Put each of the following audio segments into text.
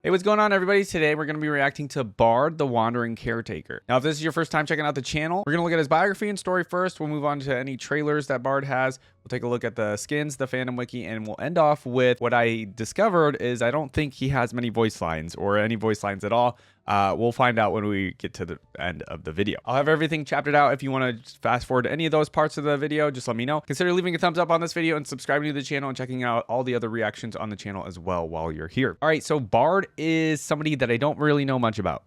Hey, what's going on, everybody? Today we're going to be reacting to Bard, the Wandering Caretaker. Now, if this is your first time checking out the channel, we're going to look at his biography and story first. We'll move on to any trailers that Bard has. We'll take a look at the skins, the Fandom Wiki, and we'll end off with what I discovered is I don't think he has many voice lines or any voice lines at all. We'll find out when we get to the end of the video. I'll have everything chaptered out. If you want to fast forward to any of those parts of the video, just let me know. Consider leaving a thumbs up on this video and subscribing to the channel and checking out all the other reactions on the channel as well while you're here. All right, so Bard is somebody that I don't really know much about.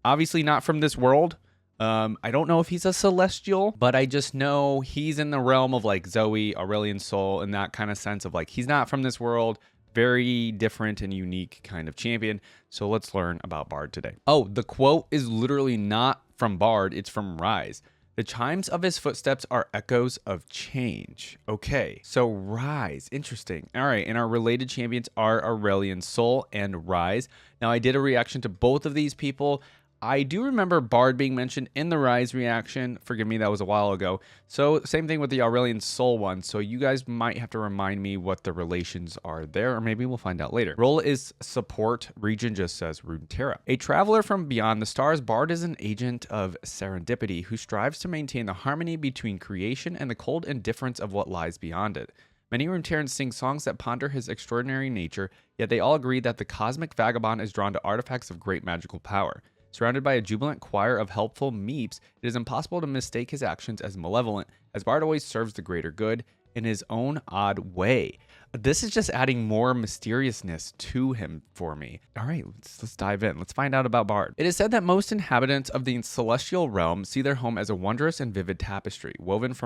Obviously not from this world. I don't know if he's a celestial, but I just know he's in the realm of like Zoe, Aurelian Soul, and that kind of sense of like he's not from this world. Very different and unique kind of champion. So let's learn about Bard today. Oh, the quote is literally not from Bard, it's from Rise. The chimes of his footsteps are echoes of change. Okay, so Rise, interesting. All right, and our related champions are Aurelian Soul and Rise. Now, I did a reaction to both of these people. I do remember Bard being mentioned in the Rise reaction. Forgive me, that was a while ago. So same thing with the Aurelian Soul one. So you guys might have to remind me what the relations are there, or maybe we'll find out later. Role is support. Region just says Runeterra. A traveler from beyond the stars, Bard is an agent of serendipity who strives to maintain the harmony between creation and the cold indifference of what lies beyond it. Many Runeterrans sing songs that ponder his extraordinary nature, yet they all agree that the cosmic vagabond is drawn to artifacts of great magical power. Surrounded by a jubilant choir of helpful meeps, it is impossible to mistake his actions as malevolent, as Bard always serves the greater good in his own odd way. This is just adding more mysteriousness to him for me. All right, let's dive in. Let's find out about Bard. It is said that most inhabitants of the celestial realm see their home as a wondrous and vivid tapestry, woven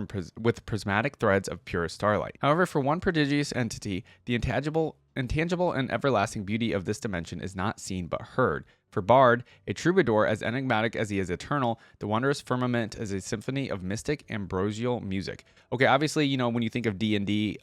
with prismatic threads of purest starlight. However, for one prodigious entity, the intangible and everlasting beauty of this dimension is not seen but heard. For Bard, a troubadour as enigmatic as he is eternal, the wondrous firmament is a symphony of mystic ambrosial music. Okay, obviously, you know, when you think of D&D,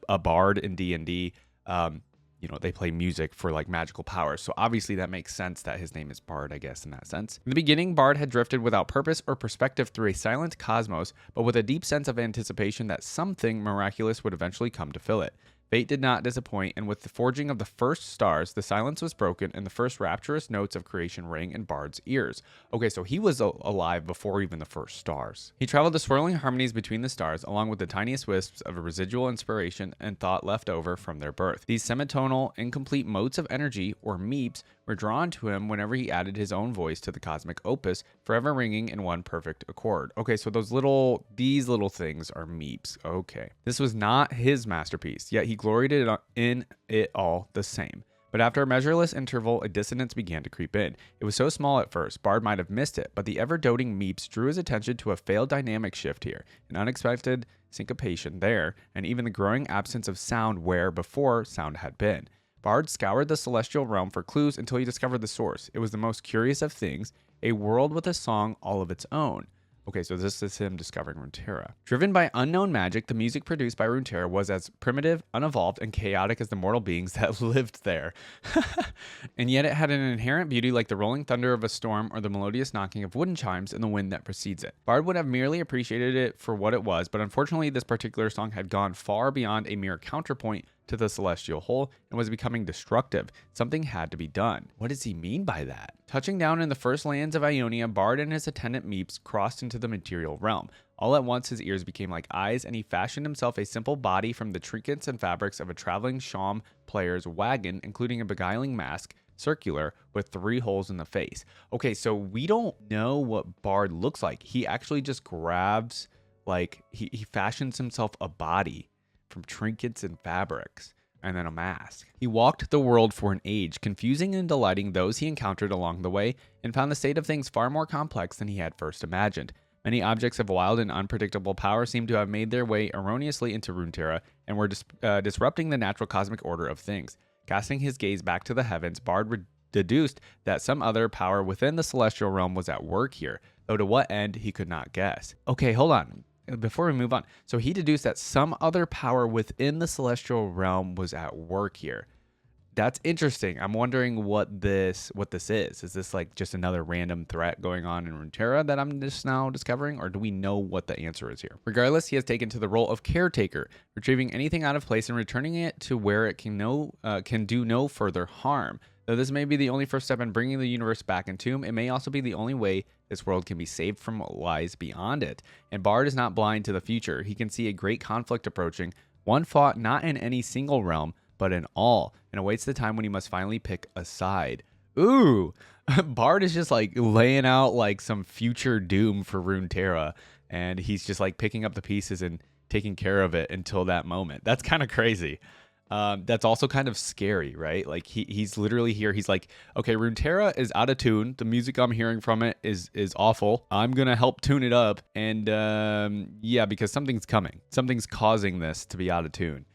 a bard in D&D, you know, they play music for like magical powers. So obviously that makes sense that his name is Bard, I guess, in that sense. In the beginning, Bard had drifted without purpose or perspective through a silent cosmos, but with a deep sense of anticipation that something miraculous would eventually come to fill it. Fate did not disappoint, and with the forging of the first stars, the silence was broken and the first rapturous notes of creation rang in Bard's ears. Okay, so he was alive before even the first stars. He traveled the swirling harmonies between the stars, along with the tiniest wisps of a residual inspiration and thought left over from their birth. These semitonal, incomplete motes of energy, or meeps, were drawn to him whenever he added his own voice to the cosmic opus, forever ringing in one perfect accord. Okay, so these little things are meeps. Okay. This was not his masterpiece, yet he gloried in it all the same. But after a measureless interval, a dissonance began to creep in. It was so small at first, Bard might have missed it, but the ever-doting meeps drew his attention to a failed dynamic shift here, an unexpected syncopation there, and even the growing absence of sound where before sound had been. Bard scoured the celestial realm for clues until he discovered the source. It was the most curious of things, a world with a song all of its own. Okay, so this is him discovering Runeterra. Driven by unknown magic, the music produced by Runeterra was as primitive, unevolved, and chaotic as the mortal beings that lived there. And yet it had an inherent beauty like the rolling thunder of a storm or the melodious knocking of wooden chimes in the wind that precedes it. Bard would have merely appreciated it for what it was, but unfortunately this particular song had gone far beyond a mere counterpoint to the celestial whole and was becoming destructive. Something had to be done. What does he mean by that? Touching down in the first lands of Ionia, Bard and his attendant meeps crossed into the material realm. All at once his ears became like eyes, and he fashioned himself a simple body from the trinkets and fabrics of a traveling sham player's wagon, including a beguiling mask, circular, with 3 holes in the face. Okay, so we don't know what Bard looks like. He actually just grabs, like, he fashions himself a body from trinkets and fabrics, and then a mask. He walked the world for an age, confusing and delighting those he encountered along the way, and found the state of things far more complex than he had first imagined. Many objects of wild and unpredictable power seemed to have made their way erroneously into Runeterra, and were disrupting the natural cosmic order of things. Casting his gaze back to the heavens, Bard deduced that some other power within the celestial realm was at work here, though to what end he could not guess. Okay, hold on. Before we move on, so he deduced that some other power within the celestial realm was at work here. That's interesting. I'm wondering what this is. Is this like just another random threat going on in Runeterra that I'm just now discovering, or do we know what the answer is here? Regardless, he has taken to the role of caretaker, retrieving anything out of place and returning it to where it can do no further harm. Though this may be the only first step in bringing the universe back in tune, it may also be the only way this world can be saved from what lies beyond it. And Bard is not blind to the future. He can see a great conflict approaching, one fought not in any single realm, but in all, and awaits the time when he must finally pick a side. Ooh, Bard is just like laying out like some future doom for Runeterra, and he's just like picking up the pieces and taking care of it until that moment. That's kind of crazy. That's also kind of scary, right? Like he's literally here. He's like, okay, Runeterra is out of tune. The music I'm hearing from it is awful. I'm gonna help tune it up, and yeah, because something's coming. Something's causing this to be out of tune.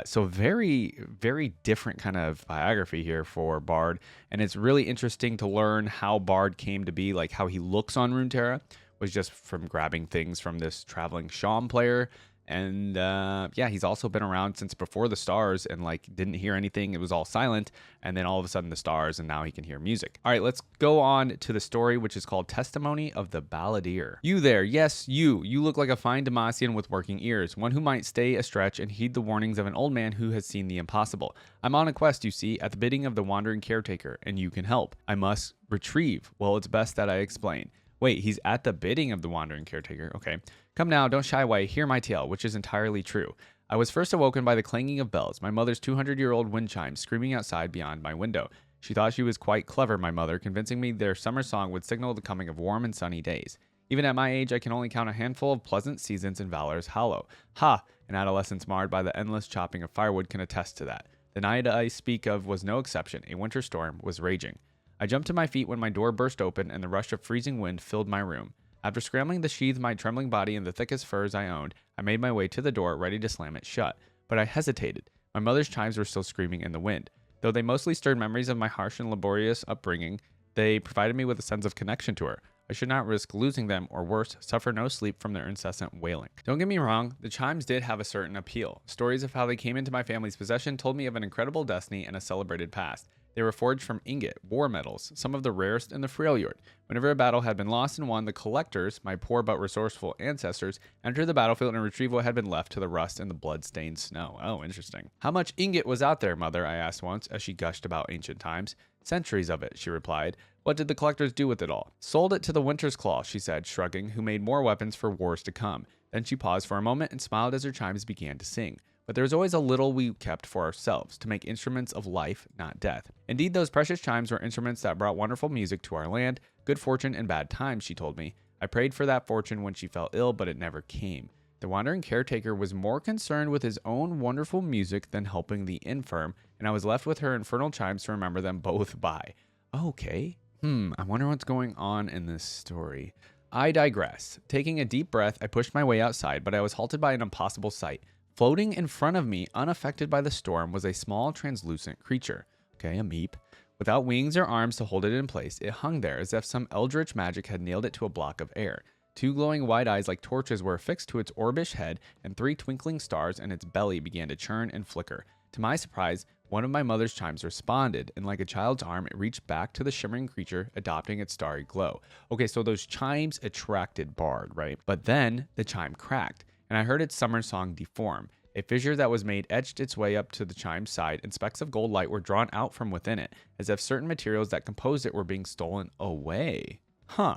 So very, very different kind of biography here for Bard, and it's really interesting to learn how Bard came to be, like how he looks on Runeterra was just from grabbing things from this traveling Sham player. And yeah, he's also been around since before the stars and like didn't hear anything. It was all silent. And then all of a sudden the stars, and now he can hear music. All right, let's go on to the story, which is called Testimony of the Balladeer. You there, yes, you. You look like a fine Demacian with working ears, one who might stay a stretch and heed the warnings of an old man who has seen the impossible. I'm on a quest, you see, at the bidding of the wandering caretaker, and you can help. I must retrieve. Well, it's best that I explain. Wait, he's at the bidding of the wandering caretaker. Okay. Come now, don't shy away. Hear my tale, which is entirely true. I was first awoken by the clanging of bells, my mother's 200-year-old wind chimes screaming outside beyond my window. She thought she was quite clever, my mother, convincing me their summer song would signal the coming of warm and sunny days. Even at my age, I can only count a handful of pleasant seasons in Valor's Hollow. Ha! An adolescence marred by the endless chopping of firewood can attest to that. The night I speak of was no exception. A winter storm was raging. I jumped to my feet when my door burst open and the rush of freezing wind filled my room. After scrambling to sheathe my trembling body in the thickest furs I owned, I made my way to the door, ready to slam it shut. But I hesitated. My mother's chimes were still screaming in the wind. Though they mostly stirred memories of my harsh and laborious upbringing, they provided me with a sense of connection to her. I should not risk losing them, or worse, suffer no sleep from their incessant wailing. Don't get me wrong, the chimes did have a certain appeal. Stories of how they came into my family's possession told me of an incredible destiny and a celebrated past. They were forged from ingot, war metals, some of the rarest in the Freljord. Whenever a battle had been lost and won, the collectors, my poor but resourceful ancestors, entered the battlefield and retrieved what had been left to the rust and the blood-stained snow. Oh, interesting. How much ingot was out there, Mother? I asked once, as she gushed about ancient times. Centuries of it, she replied. What did the collectors do with it all? Sold it to the Winter's Claw, she said, shrugging, who made more weapons for wars to come. Then she paused for a moment and smiled as her chimes began to sing. But there was always a little we kept for ourselves, to make instruments of life, not death. Indeed, those precious chimes were instruments that brought wonderful music to our land, good fortune and bad times, she told me. I prayed for that fortune when she fell ill, but it never came. The wandering caretaker was more concerned with his own wonderful music than helping the infirm, and I was left with her infernal chimes to remember them both by. Okay. I wonder what's going on in this story. I digress. Taking a deep breath, I pushed my way outside, but I was halted by an impossible sight. Floating in front of me, unaffected by the storm, was a small, translucent creature. Okay, a meep. Without wings or arms to hold it in place, it hung there as if some eldritch magic had nailed it to a block of air. Two glowing white eyes like torches were affixed to its orbish head, and three twinkling stars in its belly began to churn and flicker. To my surprise, one of my mother's chimes responded, and like a child's arm, it reached back to the shimmering creature, adopting its starry glow. Okay, so those chimes attracted Bard, right? But then the chime cracked, and I heard its summer song deform. A fissure that was made edged its way up to the chime's side, and specks of gold light were drawn out from within it, as if certain materials that composed it were being stolen away. Huh.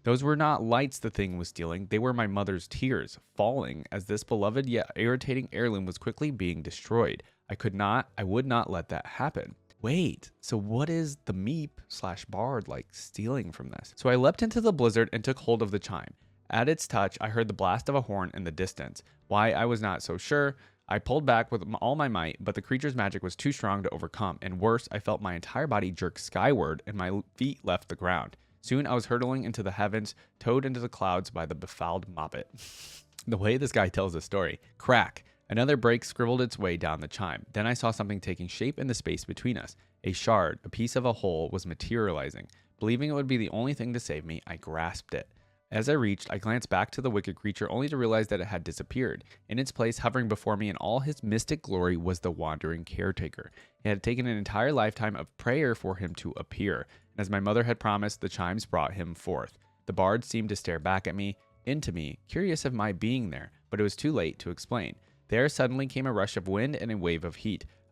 Those were not lights the thing was stealing, they were my mother's tears, falling as this beloved yet irritating heirloom was quickly being destroyed. I would not let that happen. Wait, so what is the meep/bard like stealing from this? So I leapt into the blizzard and took hold of the chime. At its touch, I heard the blast of a horn in the distance. Why, I was not so sure. I pulled back with all my might, but the creature's magic was too strong to overcome, and worse, I felt my entire body jerk skyward and my feet left the ground. Soon I was hurtling into the heavens, towed into the clouds by the befouled moppet. The way this guy tells the story. Crack. Another break scribbled its way down the chime. Then I saw something taking shape in the space between us. A shard, a piece of a whole, was materializing. Believing it would be the only thing to save me, I grasped it. As I reached, I glanced back to the wicked creature only to realize that it had disappeared. In its place, hovering before me in all his mystic glory, was the wandering caretaker. It had taken an entire lifetime of prayer for him to appear, and as my mother had promised, the chimes brought him forth. The bard seemed to stare back at me, into me, curious of my being there, but it was too late to explain. There suddenly came a rush of wind and a wave of heat.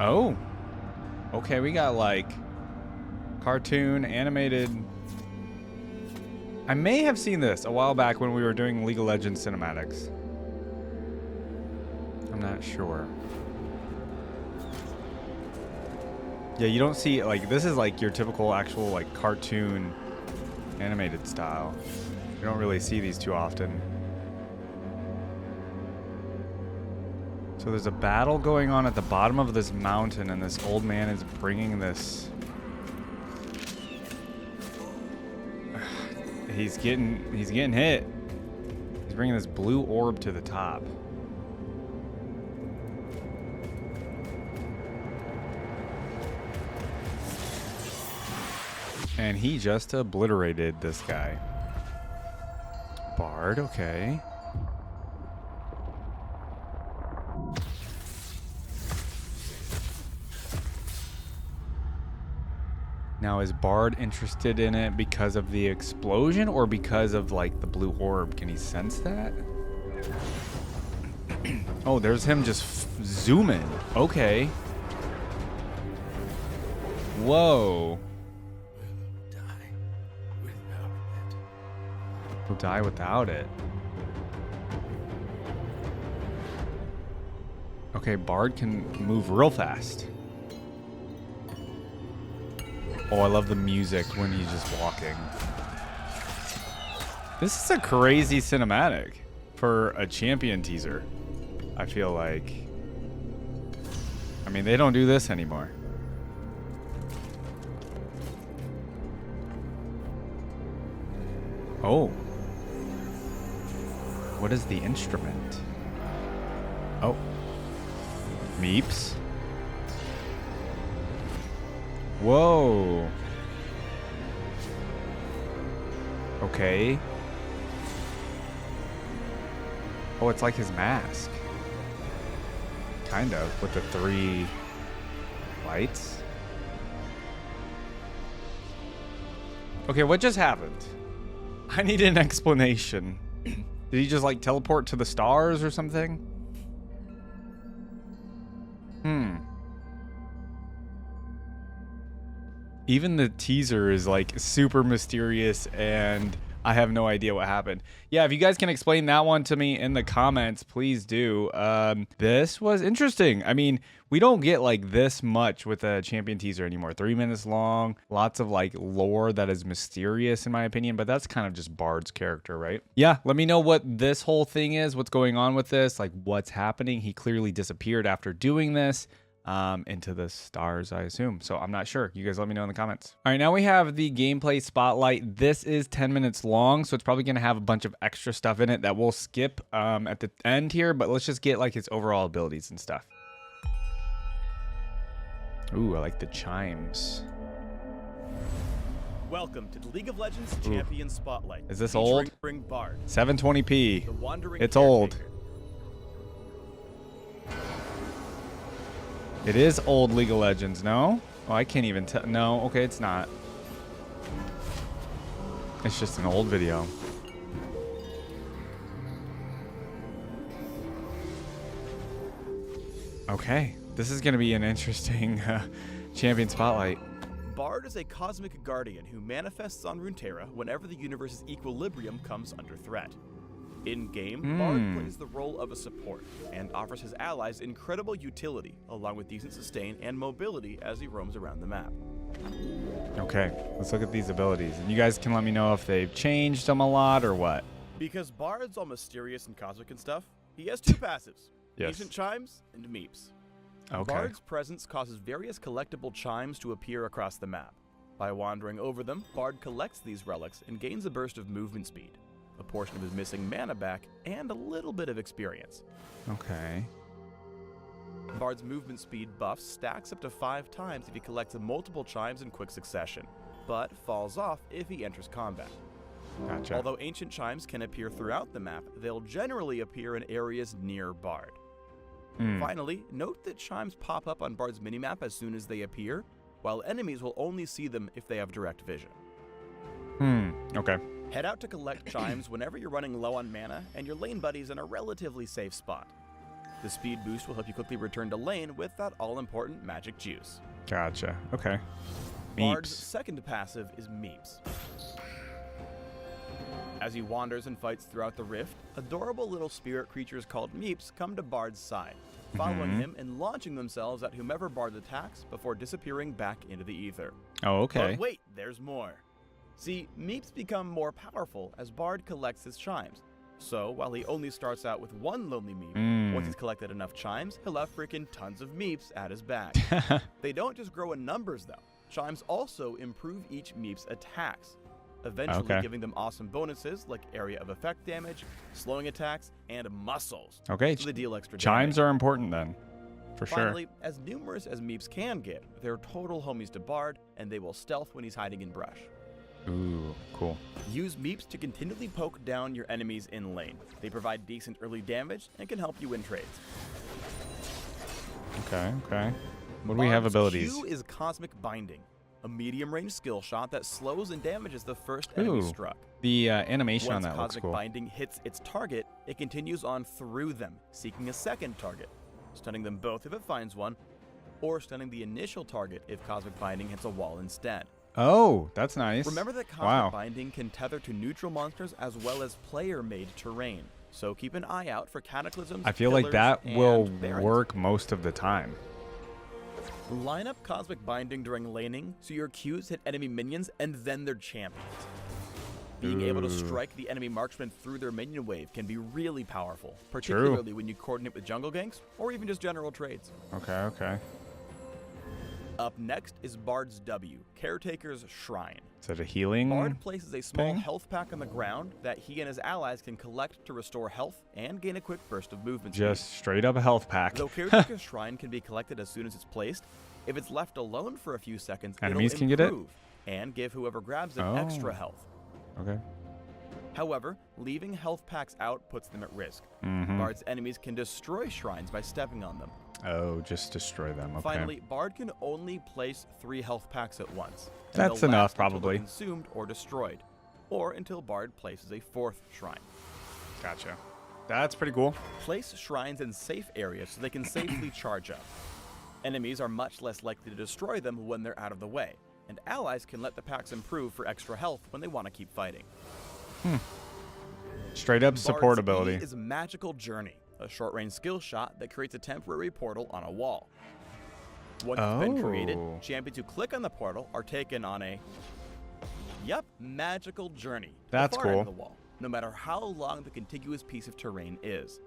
Oh. Okay, we got like cartoon, animated. I may have seen this a while back when we were doing League of Legends cinematics. I'm not sure. Yeah, you don't see, like, this is like your typical actual like cartoon animated style. You don't really see these too often. So there's a battle going on at the bottom of this mountain, and this old man is bringing this. He's getting hit. He's bringing this blue orb to the top. And he just obliterated this guy. Bard, okay. Now, is Bard interested in it because of the explosion or because of, like, the blue orb? Can he sense that? Oh, there's him just zooming. Okay. Whoa. We'll die without it. Okay, Bard can move real fast. Oh, I love the music when he's just walking. This is a crazy cinematic for a champion teaser, I feel like. I mean, they don't do this anymore. Oh. What is the instrument? Oh. Meeps. Whoa. Okay. Oh, it's like his mask. Kind of, with the 3 lights. Okay, what just happened? I need an explanation. Did he just like teleport to the stars or something? Even the teaser is like super mysterious and I have no idea what happened. Yeah, if you guys can explain that one to me in the comments, please do. This was interesting. I mean, we don't get like this much with a champion teaser anymore. 3 minutes long, lots of like lore that is mysterious in my opinion, but that's kind of just Bard's character, right? Yeah, let me know what this whole thing is, what's going on with this, like what's happening. He clearly disappeared after doing this. Into the stars, I assume. So I'm not sure. You guys let me know in the comments. All right, now we have the gameplay spotlight. This is 10 minutes long, so it's probably going to have a bunch of extra stuff in it that we'll skip at the end here, but let's just get like his overall abilities and stuff. Ooh, I like the chimes. Welcome to the League of Legends Champion Spotlight. Is this old? Bard, 720p. the wandering It's caretaker. old. It is old League of Legends, no? Oh, I can't even tell. No, okay, it's not. It's just an old video. Okay, this is going to be an interesting champion spotlight. Bard is a cosmic guardian who manifests on Runeterra whenever the universe's equilibrium comes under threat. In-game, Bard plays the role of a support and offers his allies incredible utility, along with decent sustain and mobility as he roams around the map. Okay, let's look at these abilities. And you guys can let me know if they've changed them a lot or what. Because Bard's all mysterious and cosmic and stuff, he has 2 passives, Yes. Ancient Chimes and Meeps. Okay. Bard's presence causes various collectible chimes to appear across the map. By wandering over them, Bard collects these relics and gains a burst of movement speed, a portion of his missing mana back, and a little bit of experience. Okay. Bard's movement speed buff stacks up to 5 times if he collects multiple chimes in quick succession, but falls off if he enters combat. Gotcha. Although ancient chimes can appear throughout the map, they'll generally appear in areas near Bard. Finally, note that chimes pop up on Bard's minimap as soon as they appear, while enemies will only see them if they have direct vision. Okay. Head out to collect chimes whenever you're running low on mana and your lane buddy's in a relatively safe spot. The speed boost will help you quickly return to lane with that all-important magic juice. Gotcha. Okay. Bard's Meeps. second passive is Meeps. As he wanders and fights throughout the rift, adorable little spirit creatures called Meeps come to Bard's side, following him and launching themselves at whomever Bard attacks before disappearing back into the ether. Oh, okay. But wait, there's more. See, Meeps become more powerful as Bard collects his chimes. So, while he only starts out with one lonely Meep, once he's collected enough chimes, he'll have freaking tons of Meeps at his back. They don't just grow in numbers, though. Chimes also improve each Meep's attacks, eventually giving them awesome bonuses like area of effect damage, slowing attacks, and muscles. Okay. So they deal extra Chimes damage. are important then, for Finally, as numerous as Meeps can get, they're total homies to Bard, and they will stealth when he's hiding in brush. sure. Ooh, cool. Use Meeps to continually poke down your enemies in lane. They provide decent early damage and can help you win trades. Okay, okay. What do we have abilities? Q is Cosmic Binding, a medium-range skill shot that slows and damages the first enemy struck. The animation Once on that looks Cosmic cool. Binding hits its target, it continues on through them, seeking a second target, stunning them both if it finds one, or stunning the initial target if Cosmic Binding hits a wall instead. Oh, that's nice. Remember that Cosmic Binding can tether to neutral monsters as well as player-made terrain, so keep an eye out for cataclysms. I feel like pillars, that will and barrens. work most of the time. Line up Cosmic Binding during laning so your Qs hit enemy minions and then their champions. Being able to strike the enemy marksman through their minion wave can be really powerful, particularly when you coordinate with jungle ganks or even just general trades. Okay, okay. Up next is Bard's W, Caretaker's Shrine. Is it a healing? Bard places a small thing? health pack on the ground that he and his allies can collect to restore health and gain a quick burst of movement speed. Just straight up a health pack. Though Caretaker's Shrine can be collected as soon as it's placed, if it's left alone for a few seconds, Enemies it'll can get it? improve and give whoever grabs it extra health. Okay. However, leaving health packs out puts them at risk. Bard's enemies can destroy shrines by stepping on them. Oh, just destroy them. Okay. Finally, Bard can only place 3 health packs at once. and That's they'll enough, last until they're probably. consumed or destroyed, or until Bard places a 4th shrine. Gotcha. That's pretty cool. Place shrines in safe areas so they can safely charge up. Enemies are much less likely to destroy them when they're out of the way, and allies can let the packs improve for extra health when they want to keep fighting. Straight up Bard's support E ability. is Magical Journey, a short-range skill shot that creates a temporary portal on a wall. Once it's been created, champions who click on the portal are taken on a magical journey. to That's the far end cool. of the wall, no matter how long the contiguous piece of terrain is.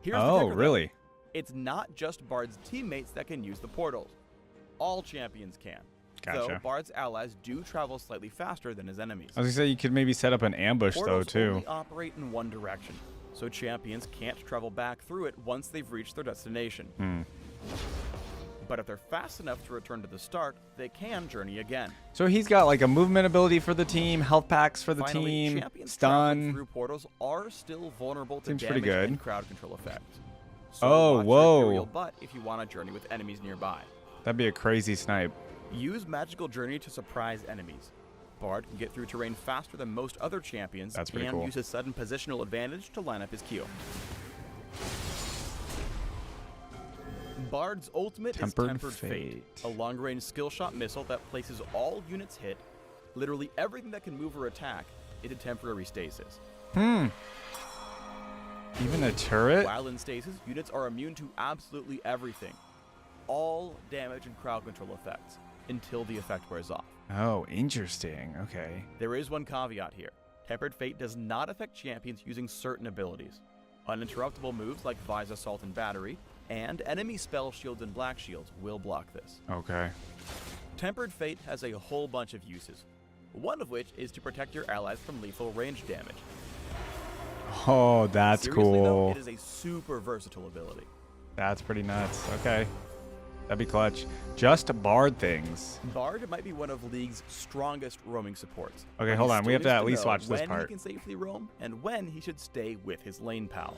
Here's the Oh, kicker, though. really? It's not just Bard's teammates that can use the portals. All champions can. Gotcha. Though Bard's allies do travel slightly faster than his enemies. I was gonna say you could maybe set up an ambush Portals though too. only operate in one direction, so champions can't travel back through it once they've reached their destination. But if they're fast enough to return to the start, they can journey again. So he's got like a movement ability for the team, health packs for the Finally, team, champions traveling stun. through portals are still vulnerable to Seems damage pretty good. and crowd control effects. So Oh, watch whoa. your aerial butt if you want to journey with enemies nearby. That'd be a crazy snipe. Use Magical Journey to surprise enemies. Bard can get through terrain faster than most other champions That's pretty and cool. use his sudden positional advantage to line up his Q. Bard's ultimate Tempered is Tempered Fate, Fate. a long-range skill shot missile that places all units hit, literally everything that can move or attack, into temporary stasis. Even a turret? While in stasis, units are immune to absolutely everything. All damage and crowd control effects, until the effect wears off. Oh, interesting. Okay. There is one caveat here. Tempered Fate does not affect champions using certain abilities. Uninterruptible moves like Vise Assault and Battery, and enemy spell shields and black shields will block this. Okay. Tempered Fate has a whole bunch of uses, one of which is to protect your allies from lethal range damage. Oh, that's Seriously, though, cool. it is a super versatile ability. That's pretty nuts. Okay. That'd be clutch. Just Bard things. Bard might be one of League's strongest roaming supports. Okay, but hold he on. We still have to needs at least know watch this when part. he can safely roam and when he should stay with his lane pal.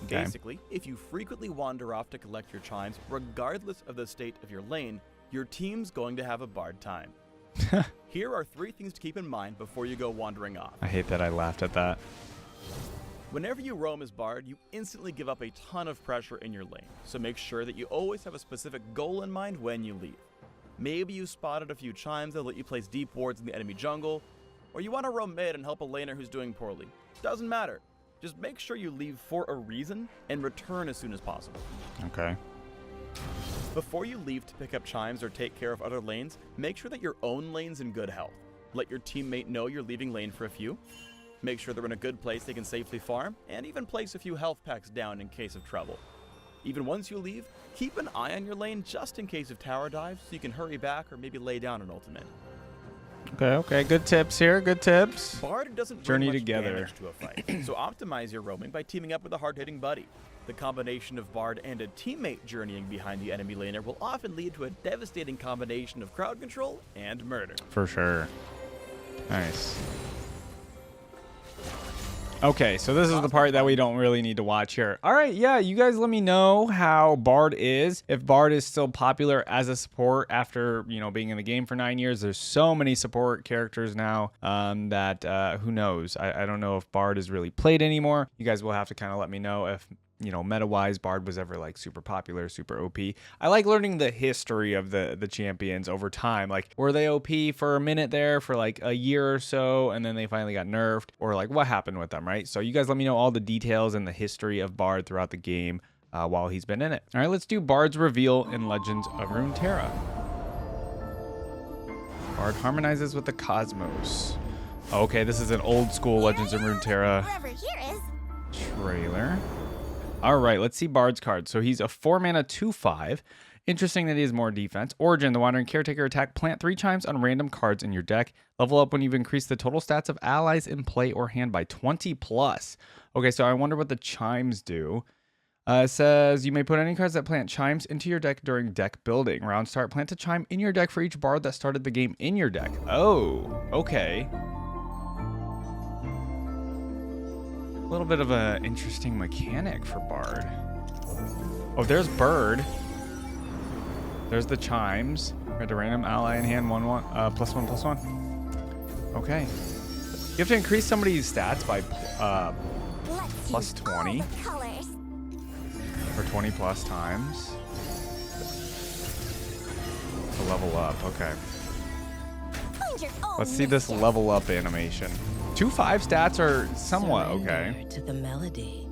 Okay. Basically, if you frequently wander off to collect your chimes, regardless of the state of your lane, your team's going to have a Bard time. Here are 3 things to keep in mind before you go wandering off. I hate that I laughed at that. Whenever you roam as Bard, you instantly give up a ton of pressure in your lane, so make sure that you always have a specific goal in mind when you leave. Maybe you spotted a few chimes that let you place deep wards in the enemy jungle, or you want to roam mid and help a laner who's doing poorly. Doesn't matter. Just make sure you leave for a reason and return as soon as possible. Okay. Before you leave to pick up chimes or take care of other lanes, make sure that your own lane's in good health. Let your teammate know you're leaving lane for a few. Make sure they're in a good place they can safely farm, and even place a few health packs down in case of trouble. Even once you leave, keep an eye on your lane just in case of tower dives so you can hurry back or maybe lay down an ultimate. Okay. Good tips here. Good tips. Bard doesn't Journey bring much together damage to a fight, so optimize your roaming by teaming up with a hard-hitting buddy. The combination of Bard and a teammate journeying behind the enemy laner will often lead to a devastating combination of crowd control and murder. For sure. Nice. Okay, so this is the part that we don't really need to watch here. All right, yeah, you guys let me know how Bard is. If Bard is still popular as a support after, you know, being in the game for 9 years. There's so many support characters now that who knows? I don't know if Bard is really played anymore. You guys will have to kind of let me know if, you know, meta-wise, Bard was ever like super popular, super OP. I like learning the history of the champions over time. Like, were they OP for a minute there for like a year or so, and then they finally got nerfed, or like what happened with them, right? So you guys let me know all the details and the history of Bard throughout the game while he's been in it. All right, let's do Bard's reveal in Legends of Runeterra. Bard harmonizes with the cosmos. Okay, this is an old school Legends of Runeterra trailer. All right, let's see Bard's card. So he's a 4-mana 2/5. Interesting that he has more defense. Origin, the Wandering Caretaker attack. Plant 3 chimes on random cards in your deck. Level up when you've increased the total stats of allies in play or hand by 20 plus. Okay, so I wonder what the chimes do. It says you may put any cards that plant chimes into your deck during deck building. Round start, plant a chime in your deck for each Bard that started the game in your deck. Oh, okay. A little bit of an interesting mechanic for Bard. Oh, there's Bird. There's the chimes. Got a random ally in hand, +1/+1. Okay. You have to increase somebody's stats by plus 20 or 20 plus times to level up. Okay. Let's see this level up animation. 2/5 stats are somewhat okay. To the melody.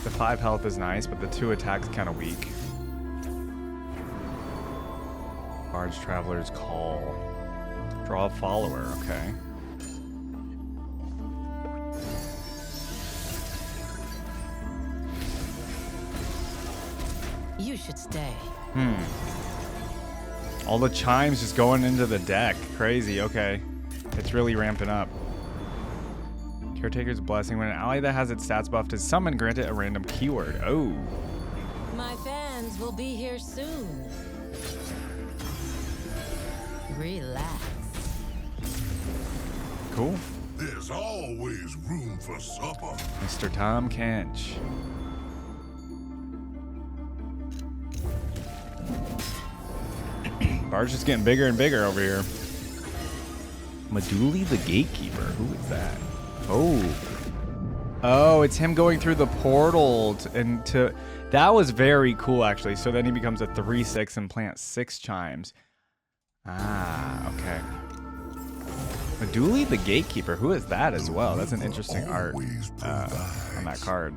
The 5 health is nice, but the 2 attack's kind of weak. Bard's Traveler's Call. Draw a follower, okay. You should stay. All the chimes just going into the deck. Crazy, okay. It's really ramping up. Caretaker's Blessing. When an ally that has its stats buffed is summoned, grant it a random keyword. Oh. My fans will be here soon. Relax. Cool. There's always room for supper. Mr. Tom Kench. Bard's just getting bigger and bigger over here. Meduli the Gatekeeper. Who is that? Oh, it's him going through the portal that was very cool actually. So then he becomes a 3/6 and plants 6 chimes. Ah, okay. Meduli the Gatekeeper. Who is that as well? That's an interesting art on that card.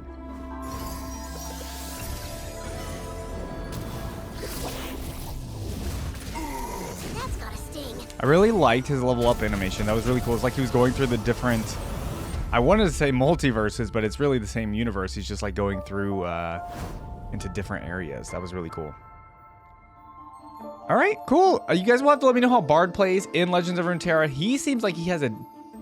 That's gotta sting. I really liked his level up animation. That was really cool. It's like he was going through the different, I wanted to say multiverses, but it's really the same universe. He's just like going through into different areas. That was really cool. All right, cool. You guys will have to let me know how Bard plays in Legends of Runeterra. He seems like he has an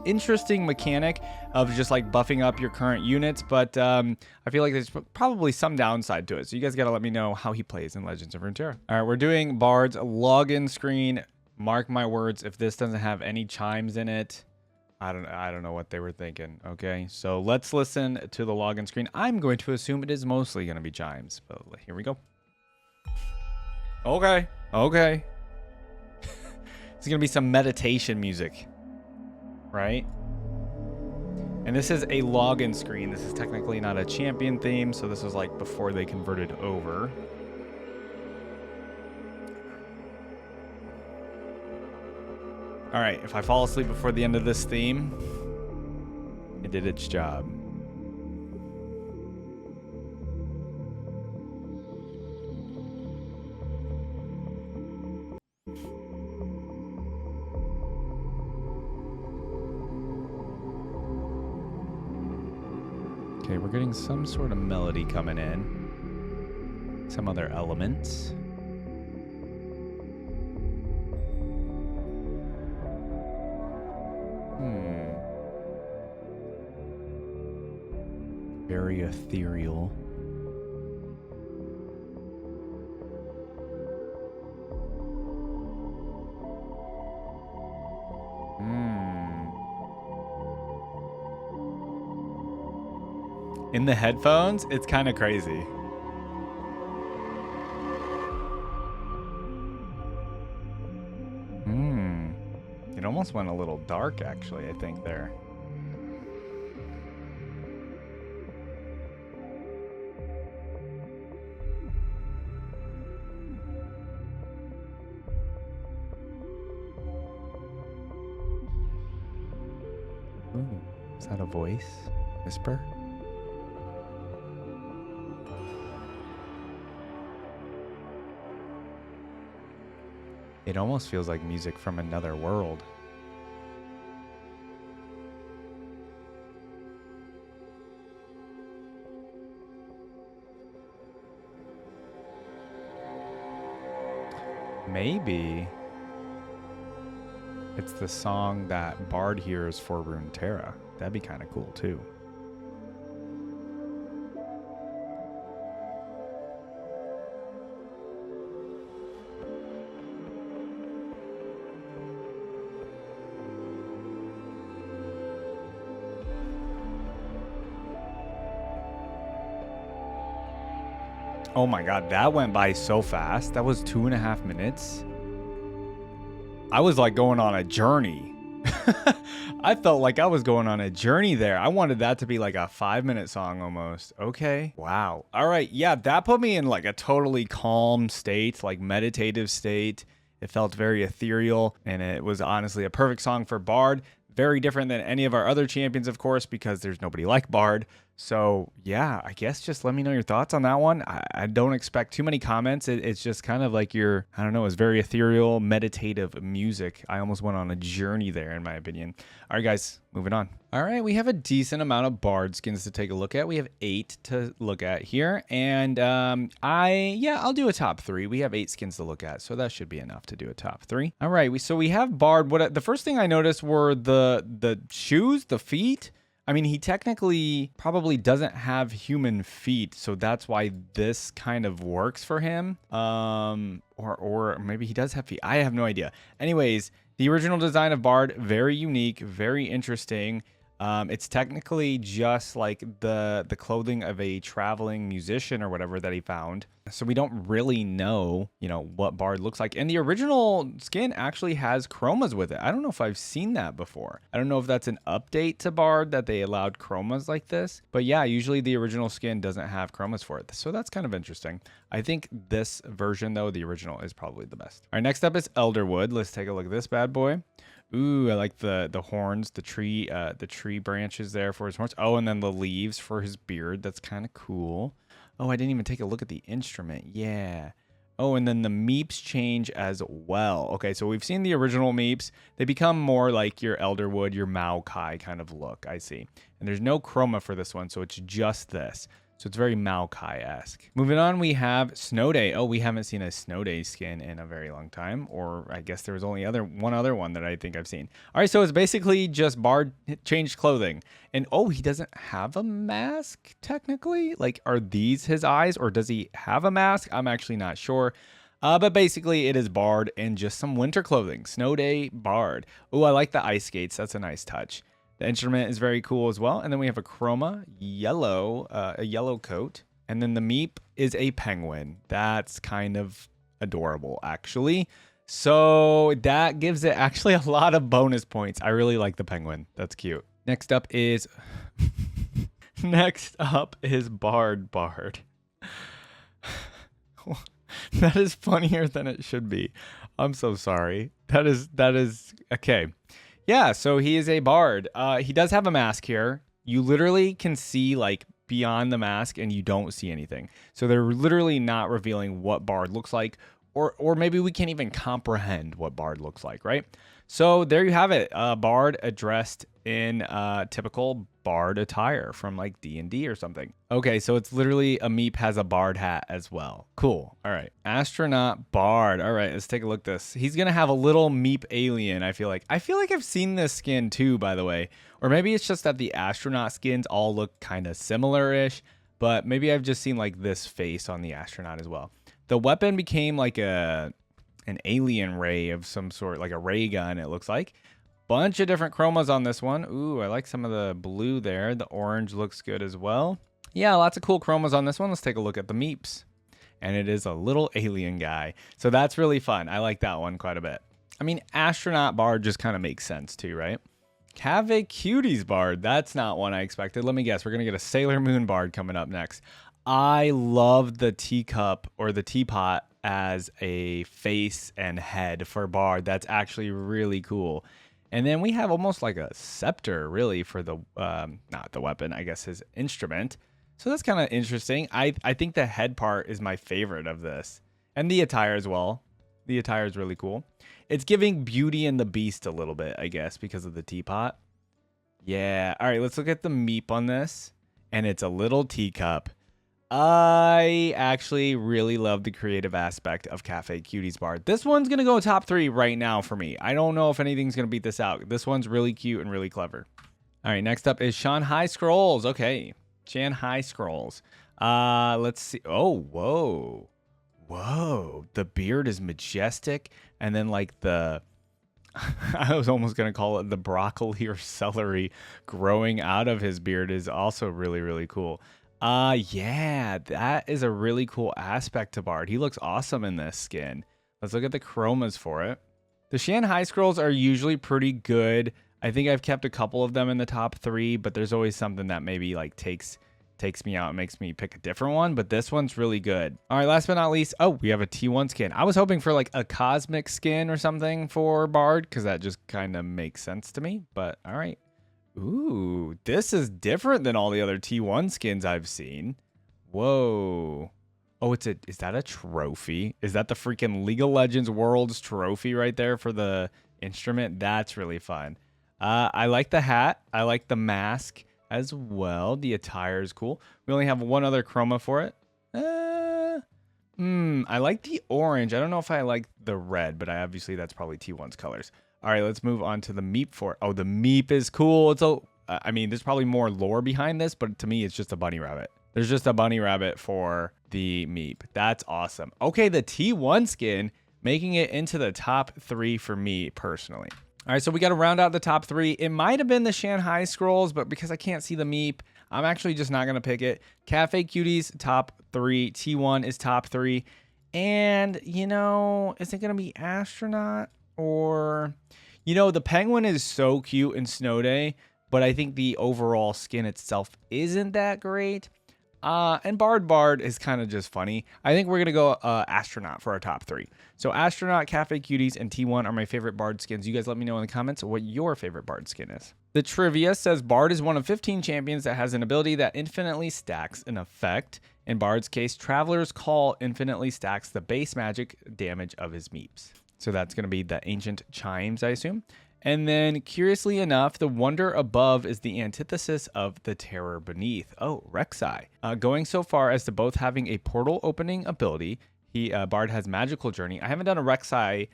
interesting mechanic of just like buffing up your current units, but I feel like there's probably some downside to it. So you guys got to let me know how he plays in Legends of Runeterra. All right, we're doing Bard's login screen. Mark my words, if this doesn't have any chimes in it, I don't know what they were thinking. Okay, so let's listen to the login screen. I'm going to assume it is mostly going to be chimes, but here we go. Okay. It's gonna be some meditation music, right? And this is a login screen. This is technically not a champion theme, so this was like before they converted over. All right, if I fall asleep before the end of this theme, it did its job. Okay, we're getting some sort of melody coming in. Some other elements. Very ethereal. In the headphones, it's kind of crazy. It almost went a little dark, actually, I think, there. Ooh, is that a voice? Whisper? It almost feels like music from another world. Maybe it's the song that Bard hears for Runeterra. That'd be kind of cool too. Oh my god, that went by so fast. That was 2.5 minutes. I was like going on a journey. I felt like I was going on a journey there. I wanted that to be like a 5-minute song almost. Okay. Wow. All right. Yeah, that put me in like a totally calm state, like meditative state. It felt very ethereal, and it was honestly a perfect song for Bard. Very different than any of our other champions, of course, because there's nobody like Bard. So yeah, I guess just let me know your thoughts on that one. I don't expect too many comments. It's just kind of like I don't know, it's very ethereal, meditative music. I almost went on a journey there, in my opinion. All right, guys, moving on. All right, we have a decent amount of Bard skins to take a look at. We have 8 to look at here. And I'll do a top 3. We have 8 skins to look at, so that should be enough to do a top 3. All right, so we have Bard. The first thing I noticed were the shoes, the feet. I mean, he technically probably doesn't have human feet, so that's why this kind of works for him. Or maybe he does have feet. I have no idea. Anyways, the original design of Bard, very unique, very interesting. It's technically just like the clothing of a traveling musician or whatever that he found. So we don't really know, what Bard looks like. And the original skin actually has chromas with it. I don't know if I've seen that before. I don't know if that's an update to Bard that they allowed chromas like this. But yeah, usually the original skin doesn't have chromas for it. So that's kind of interesting. I think this version, though, the original, is probably the best. All right, next up is Elderwood. Let's take a look at this bad boy. Ooh, I like the horns, the tree branches there for his horns. Oh, and then the leaves for his beard. That's kind of cool. Oh, I didn't even take a look at the instrument. Yeah. Oh, and then the meeps change as well. Okay, so we've seen the original meeps. They become more like your Elderwood, your Maokai kind of look. I see. And there's no chroma for this one, so it's just this. So it's very Maokai-esque. Moving on, we have Snow Day. Oh, we haven't seen a Snow Day skin in a very long time. Or I guess there was only one other one that I think I've seen. All right, so it's basically just Bard changed clothing. And oh, he doesn't have a mask, technically? Like, are these his eyes, or does he have a mask? I'm actually not sure. But basically, it is Bard and just some winter clothing. Snow Day Bard. Oh, I like the ice skates. That's a nice touch. The instrument is very cool as well. And then we have a chroma, a yellow coat. And then the meep is a penguin. That's kind of adorable, actually. So that gives it actually a lot of bonus points. I really like the penguin. That's cute. Next up is next up is Bard. That is funnier than it should be. I'm so sorry. That is okay. Yeah, so he is a bard. He does have a mask here. You literally can see like beyond the mask and you don't see anything. So they're literally not revealing what bard looks like, or maybe we can't even comprehend what bard looks like, right? So there you have it. Bard addressed in typical bard attire from like D&D or something. Okay, so it's literally a meep has a bard hat as well. Cool. All right. Astronaut bard. All right, let's take a look at this. He's going to have a little meep alien, I feel like. I feel like I've seen this skin too, by the way. Or maybe it's just that the astronaut skins all look kind of similar-ish, but maybe I've just seen like this face on the astronaut as well. The weapon became like an alien ray of some sort, like a ray gun, it looks like. Bunch of different chromas on this one. Ooh, I like some of the blue there. The orange looks good as well. Yeah, lots of cool chromas on this one. Let's take a look at the meeps. And it is a little alien guy. So that's really fun. I like that one quite a bit. I mean, astronaut bard just kind of makes sense too, right? Cave Cuties bard. That's not one I expected. Let me guess. We're going to get a Sailor Moon bard coming up next. I love the teacup or the teapot as a face and head for bard. That's actually really cool. And then we have almost like a scepter, really, for the, not the weapon, I guess his instrument. So that's kind of interesting. I think the head part is my favorite of this. And the attire as well. The attire is really cool. It's giving Beauty and the Beast a little bit, I guess, because of the teapot. Yeah. All right, let's look at the meep on this. And it's a little teacup. I actually really love the creative aspect of Cafe Cuties Bard. This one's going to go top 3 right now for me. I don't know if anything's going to beat this out. This one's really cute and really clever. All right, next up is Shanghai Scrolls. Okay, Shanghai Scrolls. Let's see. Oh, whoa. Whoa. The beard is majestic. And then like the... I was almost going to call it the broccoli or celery growing out of his beard is also really, really cool. Yeah, that is a really cool aspect to Bard. He looks awesome in this skin. Let's look at the chromas for it. The Shanghai Scrolls are usually pretty good. I think I've kept a couple of them in the top 3, but there's always something that maybe like takes me out and makes me pick a different one, but this one's really good. All right, last but not least, oh, we have a T1 skin. I was hoping for like a cosmic skin or something for Bard because that just kind of makes sense to me, but all right. Ooh, this is different than all the other T1 skins I've seen. Whoa. Oh, is that a trophy? Is that the freaking League of Legends Worlds trophy right there for the instrument? That's really fun. I like the hat. I like the mask as well. The attire is cool. We only have one other chroma for it. I like the orange. I don't know if I like the red, but obviously that's probably T1's colors. All right, let's move on to the meep for it. Oh, the meep is cool. It's I mean, there's probably more lore behind this, but to me, it's just a bunny rabbit. There's just a bunny rabbit for the meep. That's awesome. Okay, the T1 skin making it into the top 3 for me personally. All right, so we got to round out the top 3. It might have been the Shanghai Scrolls, but because I can't see the meep, I'm actually just not going to pick it. Cafe Cuties, top 3. T1 is top 3. And, you know, is it going to be Astronaut? Or, you know, the penguin is so cute in Snow Day, but I think the overall skin itself isn't that great. And Bard is kind of just funny. I think we're going to go Astronaut for our top 3. So Astronaut, Cafe Cuties, and T1 are my favorite Bard skins. You guys let me know in the comments what your favorite Bard skin is. The trivia says Bard is one of 15 champions that has an ability that infinitely stacks an effect. In Bard's case, Traveler's Call infinitely stacks the base magic damage of his meeps. So that's going to be the ancient chimes, I assume. And then, curiously enough, the wonder above is the antithesis of the terror beneath. Oh, Rek'Sai. Going so far as to both having a portal opening ability. Bard has magical journey. I haven't done a Rek'Sai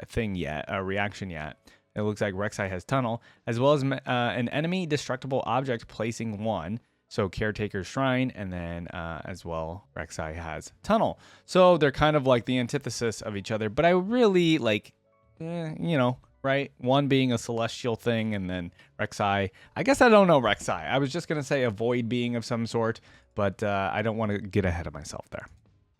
thing yet, a reaction yet. It looks like Rek'Sai has tunnel, as well as an enemy destructible object placing 1. So Caretaker's Shrine, and then as well, Rek'Sai has Tunnel. So they're kind of like the antithesis of each other. But I really like, you know, right? One being a celestial thing, and then Rek'Sai. I guess I don't know Rek'Sai. I was just going to say a void being of some sort, but I don't want to get ahead of myself there.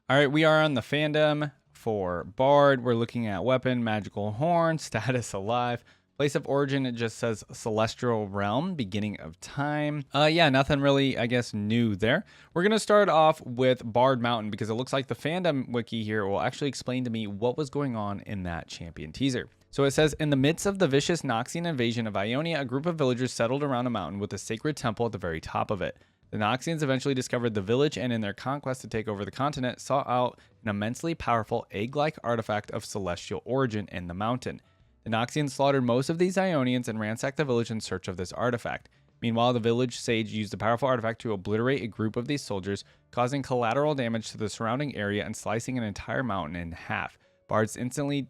All right, we are on the fandom for Bard. We're looking at weapon, magical horn, status alive, Place of origin, it just says celestial realm, beginning of time. Yeah, nothing really, I guess, new there. We're going to start off with Bard Mountain because it looks like the Fandom Wiki here will actually explain to me what was going on in that champion teaser. So it says, in the midst of the vicious Noxian invasion of Ionia, a group of villagers settled around a mountain with a sacred temple at the very top of it. The Noxians eventually discovered the village and in their conquest to take over the continent, sought out an immensely powerful egg-like artifact of celestial origin in the mountain. The Noxians slaughtered most of these Ionians and ransacked the village in search of this artifact. Meanwhile, the village sage used the powerful artifact to obliterate a group of these soldiers, causing collateral damage to the surrounding area and slicing an entire mountain in half. Bard instantly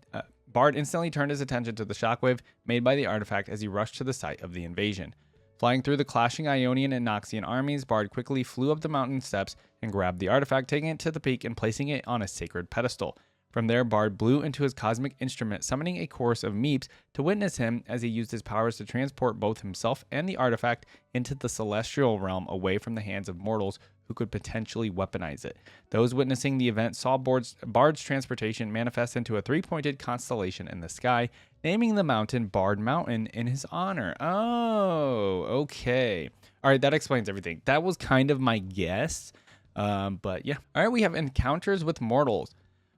turned his attention to the shockwave made by the artifact as he rushed to the site of the invasion. Flying through the clashing Ionian and Noxian armies, Bard quickly flew up the mountain steps and grabbed the artifact, taking it to the peak and placing it on a sacred pedestal. From there, Bard blew into his cosmic instrument, summoning a chorus of meeps to witness him as he used his powers to transport both himself and the artifact into the celestial realm away from the hands of mortals who could potentially weaponize it. Those witnessing the event saw Bard's transportation manifest into a three-pointed constellation in the sky, naming the mountain Bard Mountain in his honor. Oh, okay. All right, that explains everything. That was kind of my guess, but yeah. All right, we have encounters with mortals.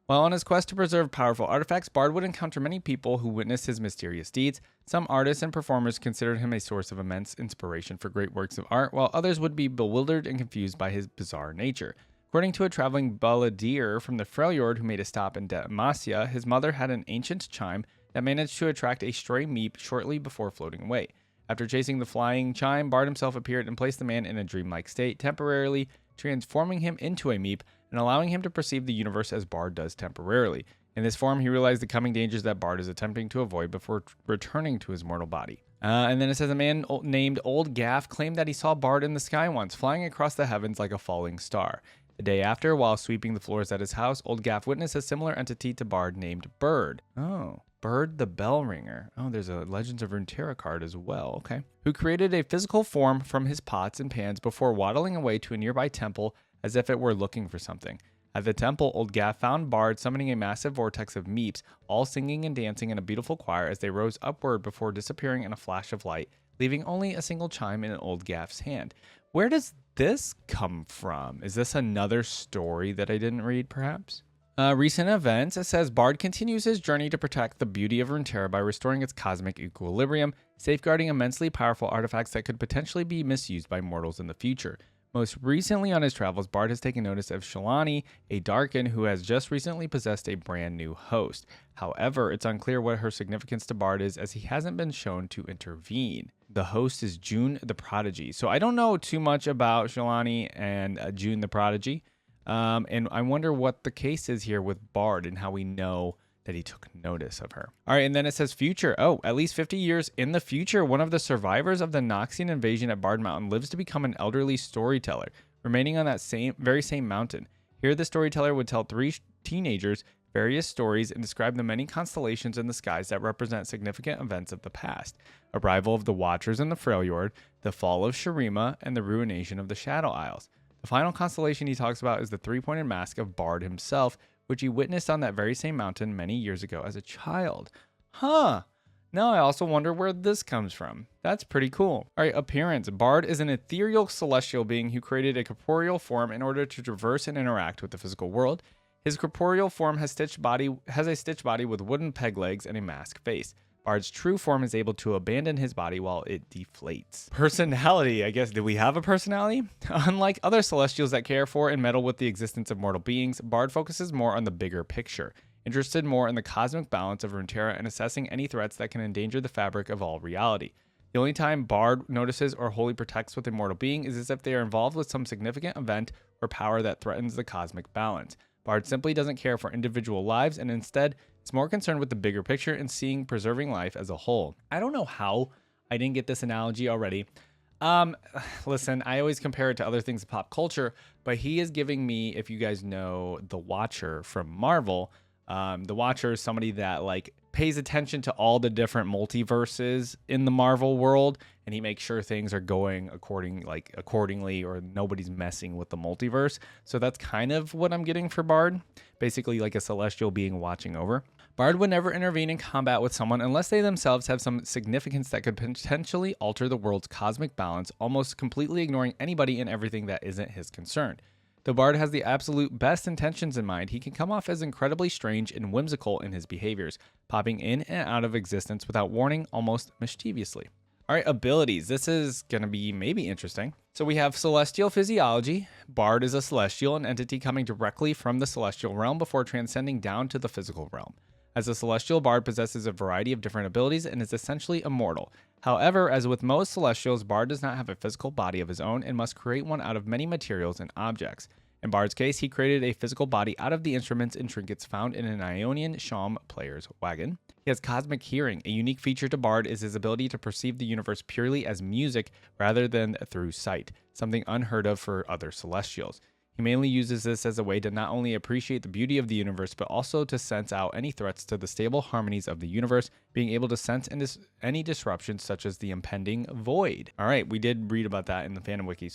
While on his quest to preserve powerful artifacts, Bard would encounter many people who witnessed his mysterious deeds. Some artists and performers considered him a source of immense inspiration for great works of art, while others would be bewildered and confused by his bizarre nature. According to a traveling Balladeer from the Freljord who made a stop in Demacia, his mother had an ancient chime that managed to attract a stray meep shortly before floating away. After chasing the flying chime, Bard himself appeared and placed the man in a dreamlike state, temporarily transforming him into a meep and allowing him to perceive the universe as Bard does temporarily. In this form, he realized the coming dangers that Bard is attempting to avoid before returning to his mortal body. And then it says a man named Old Gaff claimed that he saw Bard in the sky once, flying across the heavens like a falling star. The day after, while sweeping the floors at his house, Old Gaff witnessed a similar entity to Bard named Bird. Oh, Bird the Bell Ringer. Oh, there's a Legends of Runeterra card as well. Okay. Who created a physical form from his pots and pans before waddling away to a nearby temple as if it were looking for something. At the temple, Old Gaff found Bard summoning a massive vortex of meeps, all singing and dancing in a beautiful choir as they rose upward before disappearing in a flash of light, leaving only a single chime in Old Gaff's hand. Where does this come from? Is this another story that I didn't read, perhaps? Recent events, it says Bard continues his journey to protect the beauty of Runeterra by restoring its cosmic equilibrium, safeguarding immensely powerful artifacts that could potentially be misused by mortals in the future. Most recently on his travels, Bard has taken notice of Shalani, a Darkin who has just recently possessed a brand new host. However, it's unclear what her significance to Bard is, as he hasn't been shown to intervene. The host is June the Prodigy. So I don't know too much about Shalani and June the Prodigy. And I wonder what the case is here with Bard and how we know that he took notice of her. All right, and then it says future. Oh, at least 50 years in the future, one of the survivors of the Noxian invasion at Bard Mountain lives to become an elderly storyteller, remaining on that very same mountain. Here, the storyteller would tell three teenagers various stories and describe the many constellations in the skies that represent significant events of the past. Arrival of the Watchers in the Freljord, the fall of Shurima, and the ruination of the Shadow Isles. The final constellation he talks about is the three-pointed mask of Bard himself, which he witnessed on that very same mountain many years ago as a child. Huh. Now I also wonder where this comes from. That's pretty cool. All right, appearance. Bard is an ethereal celestial being who created a corporeal form in order to traverse and interact with the physical world. His corporeal form has a stitched body with wooden peg legs and a mask face. Bard's true form is able to abandon his body while it deflates. Personality, I guess. Do we have a personality? Unlike other celestials that care for and meddle with the existence of mortal beings, Bard focuses more on the bigger picture, interested more in the cosmic balance of Runeterra and assessing any threats that can endanger the fabric of all reality. The only time Bard notices or wholly protects with a mortal being is as if they are involved with some significant event or power that threatens the cosmic balance. Bard simply doesn't care for individual lives and instead is more concerned with the bigger picture and preserving life as a whole. I don't know how I didn't get this analogy already. Listen, I always compare it to other things in pop culture, but he is giving me, if you guys know The Watcher from Marvel, The Watcher is somebody that pays attention to all the different multiverses in the Marvel world, and he makes sure things are going accordingly, or nobody's messing with the multiverse. So that's kind of what I'm getting for Bard, basically like a celestial being watching over. Bard would never intervene in combat with someone unless they themselves have some significance that could potentially alter the world's cosmic balance, almost completely ignoring anybody and everything that isn't his concern. Though Bard has the absolute best intentions in mind, he can come off as incredibly strange and whimsical in his behaviors, popping in and out of existence without warning, almost mischievously. All right, abilities. This is going to be maybe interesting. So we have Celestial Physiology. Bard is a celestial, an entity coming directly from the celestial realm before transcending down to the physical realm. As a celestial, Bard possesses a variety of different abilities and is essentially immortal. However, as with most celestials, Bard does not have a physical body of his own and must create one out of many materials and objects. In Bard's case, he created a physical body out of the instruments and trinkets found in an Ionian Sham player's wagon. He has cosmic hearing. A unique feature to Bard is his ability to perceive the universe purely as music rather than through sight, something unheard of for other celestials. He mainly uses this as a way to not only appreciate the beauty of the universe, but also to sense out any threats to the stable harmonies of the universe, being able to sense any disruptions such as the impending void. All right, we did read about that in the Fandom Wiki,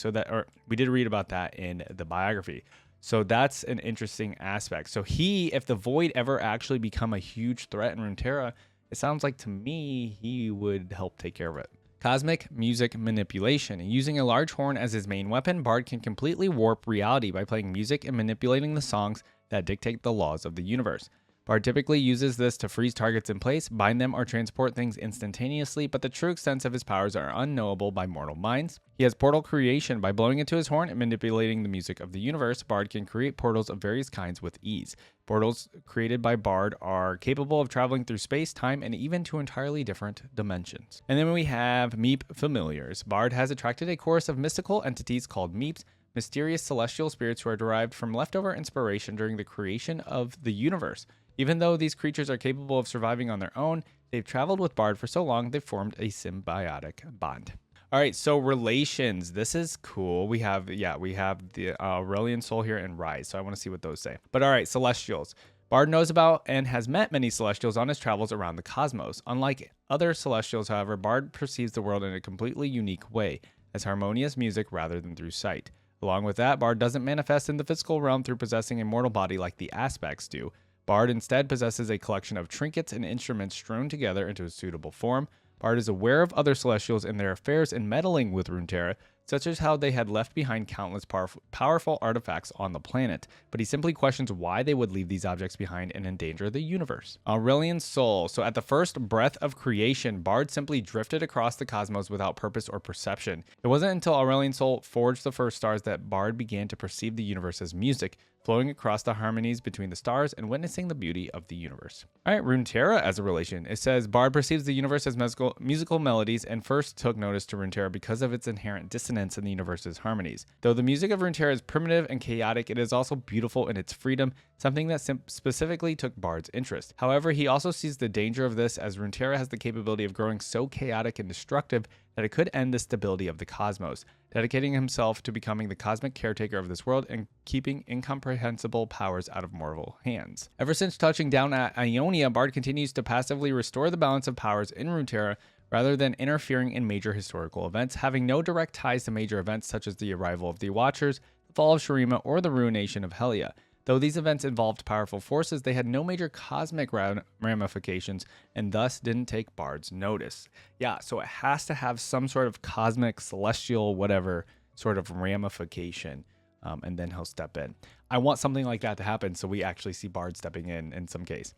we did read about that in the biography. So that's an interesting aspect. So if the void ever actually become a huge threat in Runeterra, it sounds like to me he would help take care of it. Cosmic music manipulation. Using a large horn as his main weapon, Bard can completely warp reality by playing music and manipulating the songs that dictate the laws of the universe. Bard typically uses this to freeze targets in place, bind them, or transport things instantaneously, but the true extent of his powers are unknowable by mortal minds. He has portal creation. By blowing into his horn and manipulating the music of the universe, Bard can create portals of various kinds with ease. Portals created by Bard are capable of traveling through space, time, and even to entirely different dimensions. And then we have Meep Familiars. Bard has attracted a chorus of mystical entities called Meeps, mysterious celestial spirits who are derived from leftover inspiration during the creation of the universe. Even though these creatures are capable of surviving on their own, they've traveled with Bard for so long they've formed a symbiotic bond. All right, so relations. This is cool. We have the Aurelian Soul here and Rise, so I want to see what those say. But all right, Celestials. Bard knows about and has met many Celestials on his travels around the cosmos. Unlike other Celestials, however, Bard perceives the world in a completely unique way, as harmonious music rather than through sight. Along with that, Bard doesn't manifest in the physical realm through possessing a mortal body like the Aspects do. Bard instead possesses a collection of trinkets and instruments strewn together into a suitable form. Bard is aware of other Celestials and their affairs in meddling with Runeterra, such as how they had left behind countless powerful artifacts on the planet, but he simply questions why they would leave these objects behind and endanger the universe. Aurelian Soul. So at the first breath of creation, Bard simply drifted across the cosmos without purpose or perception. It wasn't until Aurelian Soul forged the first stars that Bard began to perceive the universe as music, flowing across the harmonies between the stars and witnessing the beauty of the universe. All right, Runeterra as a relation. It says, Bard perceives the universe as musical melodies and first took notice to Runeterra because of its inherent dissonance in the universe's harmonies. Though the music of Runeterra is primitive and chaotic, it is also beautiful in its freedom, something that specifically took Bard's interest. However, he also sees the danger of this, as Runeterra has the capability of growing so chaotic and destructive that it could end the stability of the cosmos, dedicating himself to becoming the cosmic caretaker of this world and keeping incomprehensible powers out of mortal hands. Ever since touching down at Ionia, Bard continues to passively restore the balance of powers in Runeterra rather than interfering in major historical events, having no direct ties to major events such as the arrival of the Watchers, the fall of Shurima, or the ruination of Helia. Though these events involved powerful forces, they had no major cosmic ramifications and thus didn't take Bard's notice. Yeah, so it has to have some sort of cosmic, celestial, whatever sort of ramification, and then he'll step in. I want something like that to happen so we actually see Bard stepping in some case.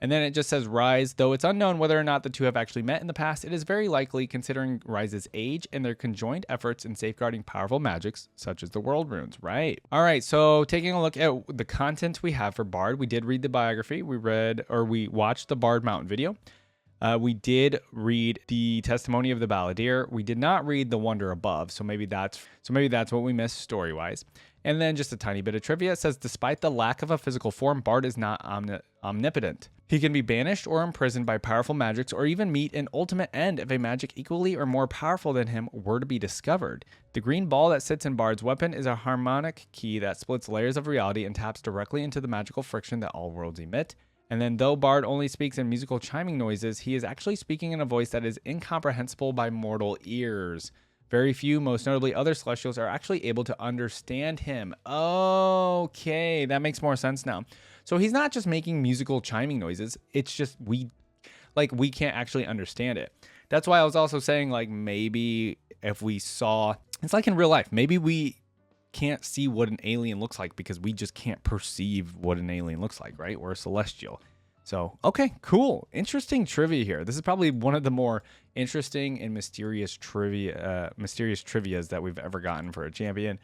And then it just says Rise. Though it's unknown whether or not the two have actually met in the past, it is very likely considering Rise's age and their conjoined efforts in safeguarding powerful magics such as the world runes, right? All right, so taking a look at the content we have for Bard, we did read the biography. We watched the Bard Mountain video. We did read the testimony of the Balladeer. We did not read the Wonder Above, so maybe that's what we missed story-wise. And then just a tiny bit of trivia. It says, despite the lack of a physical form, Bard is not omnipotent. He can be banished or imprisoned by powerful magics, or even meet an ultimate end if a magic equally or more powerful than him were to be discovered. The green ball that sits in Bard's weapon is a harmonic key that splits layers of reality and taps directly into the magical friction that all worlds emit. And then though Bard only speaks in musical chiming noises, he is actually speaking in a voice that is incomprehensible by mortal ears. Very few, most notably other celestials, are actually able to understand him. Okay, that makes more sense now. So he's not just making musical chiming noises. It's just we can't actually understand it. That's why I was also saying, like, maybe if we saw, it's like in real life, maybe we can't see what an alien looks like because we just can't perceive what an alien looks like, right? We're a celestial. So, okay, cool. Interesting trivia here. This is probably one of the more interesting and mysterious trivias that we've ever gotten for a champion.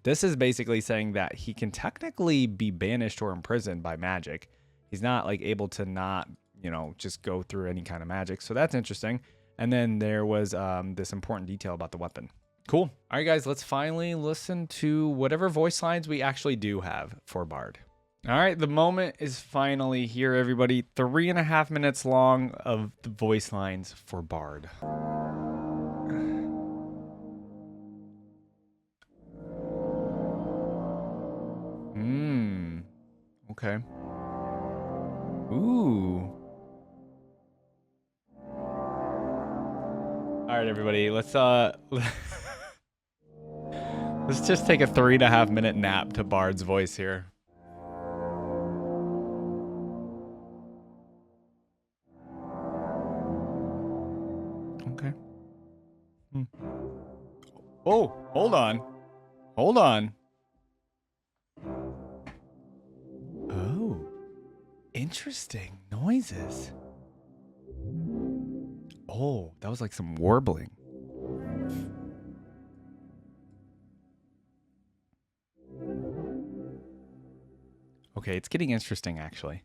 This is basically saying that he can technically be banished or imprisoned by magic. He's not like able to not, you know, just go through any kind of magic. So that's interesting. And then there was this important detail about the weapon. Cool. All right, guys, let's finally listen to whatever voice lines we actually do have for Bard. All right, the moment is finally here, everybody. 3.5 minutes long of the voice lines for Bard. Okay. Ooh. All right, everybody, let's let's just take a 3.5 minute nap to Bard's voice here. Okay. Oh, hold on. Hold on. Oh, interesting noises. Oh, that was like some warbling. Okay, it's getting interesting, actually.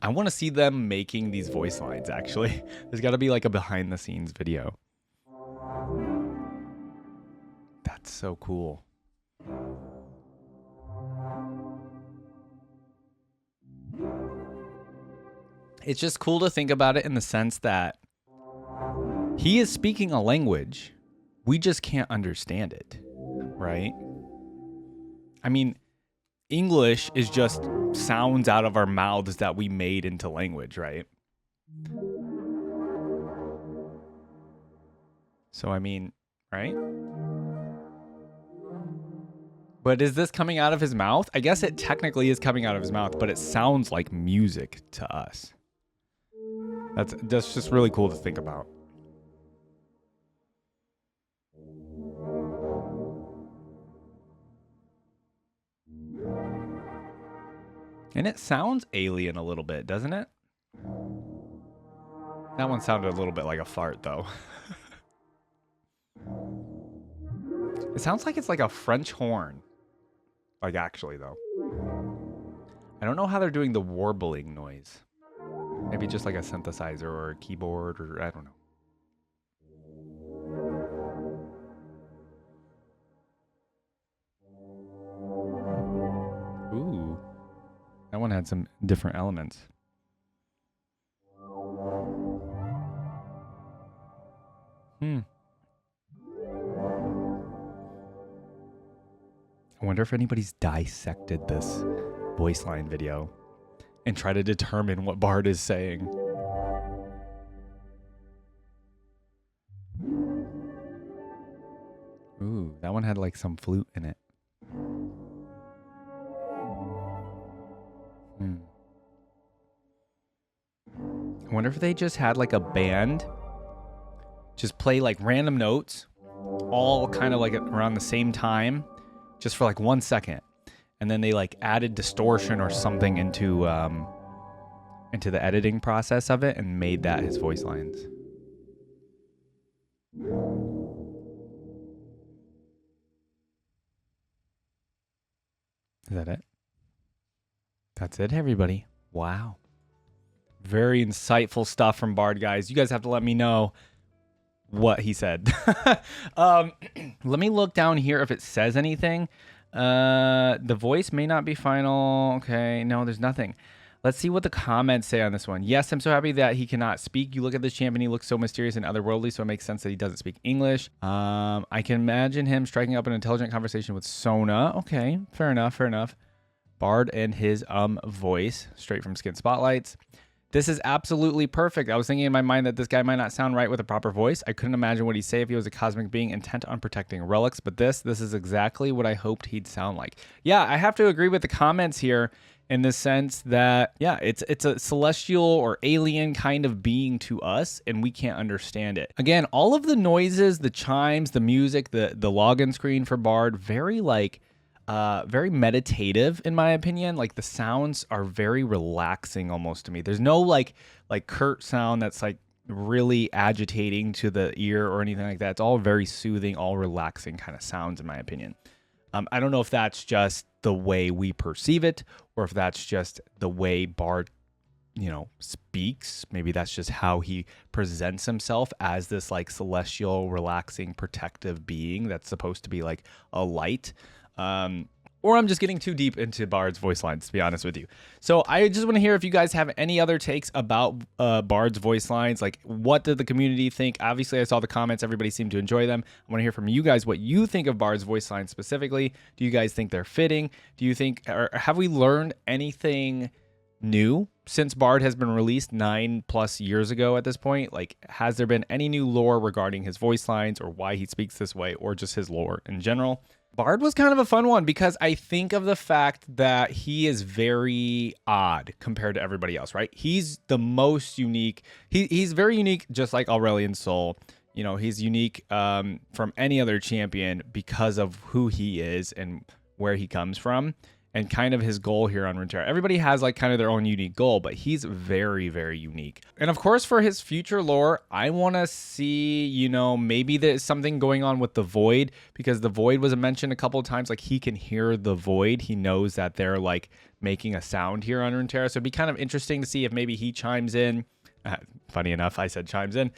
I want to see them making these voice lines, actually. There's got to be like a behind the scenes video. That's so cool. It's just cool to think about it in the sense that he is speaking a language. We just can't understand it, right? I mean, English is just sounds out of our mouths that we made into language, right? So, I mean, right? But is this coming out of his mouth? I guess it technically is coming out of his mouth, but it sounds like music to us. That's just really cool to think about. And it sounds alien a little bit, doesn't it? That one sounded a little bit like a fart, though. It sounds like it's like a French horn. Like, actually, though. I don't know how they're doing the warbling noise. Maybe just like a synthesizer or a keyboard, or I don't know. Ooh. That one had some different elements. I wonder if anybody's dissected this voice line video and try to determine what Bard is saying. Ooh, that one had like some flute in it. I wonder if they just had like a band just play like random notes all kind of like around the same time just for like 1 second. And then they like added distortion or something into the editing process of it and made that his voice lines. Is that it? That's it, everybody. Wow. Very insightful stuff from Bard, guys. You guys have to let me know what he said. Let me look down here if it says anything. The voice may not be final. Okay, no, there's nothing. Let's see what the comments say on this one. Yes, I'm so happy that he cannot speak. You look at this champion, he looks so mysterious and otherworldly, so it makes sense that he doesn't speak English. I can imagine him striking up an intelligent conversation with Sona. Okay, fair enough, fair enough. Bard and his voice, straight from Skin Spotlights. This is absolutely perfect. I was thinking in my mind that this guy might not sound right with a proper voice. I couldn't imagine what he'd say if he was a cosmic being intent on protecting relics, but this is exactly what I hoped he'd sound like. Yeah, I have to agree with the comments here in the sense that, yeah, it's a celestial or alien kind of being to us, and we can't understand it. Again, all of the noises, the chimes, the music, the login screen for Bard, very very meditative in my opinion. Like the sounds are very relaxing almost to me. There's no like curt sound that's like really agitating to the ear or anything like that. It's all very soothing, all relaxing kind of sounds in my opinion. I don't know if that's just the way we perceive it or if that's just the way Bard, you know, speaks. Maybe that's just how he presents himself as this like celestial, relaxing, protective being that's supposed to be like a light. Or I'm just getting too deep into Bard's voice lines, to be honest with you. So I just want to hear if you guys have any other takes about Bard's voice lines. Like, what did the community think? Obviously, I saw the comments. Everybody seemed to enjoy them. I want to hear from you guys what you think of Bard's voice lines specifically. Do you guys think they're fitting? Do you think, or have we learned anything new since Bard has been released 9+ years ago at this point? Like, has there been any new lore regarding his voice lines or why he speaks this way or just his lore in general? Bard was kind of a fun one because I think of the fact that he is very odd compared to everybody else, right? He's the most unique. He's very unique, just like Aurelion Sol. You know, he's unique from any other champion because of who he is and where he comes from and kind of his goal here on Runeterra. Everybody has like kind of their own unique goal, but he's very, very unique. And of course, for his future lore, I want to see, you know, maybe there's something going on with the Void, because the Void was mentioned a couple of times. Like, he can hear the Void. He knows that they're like making a sound here on Runeterra. So it'd be kind of interesting to see if maybe he chimes in. Funny enough, I said chimes in.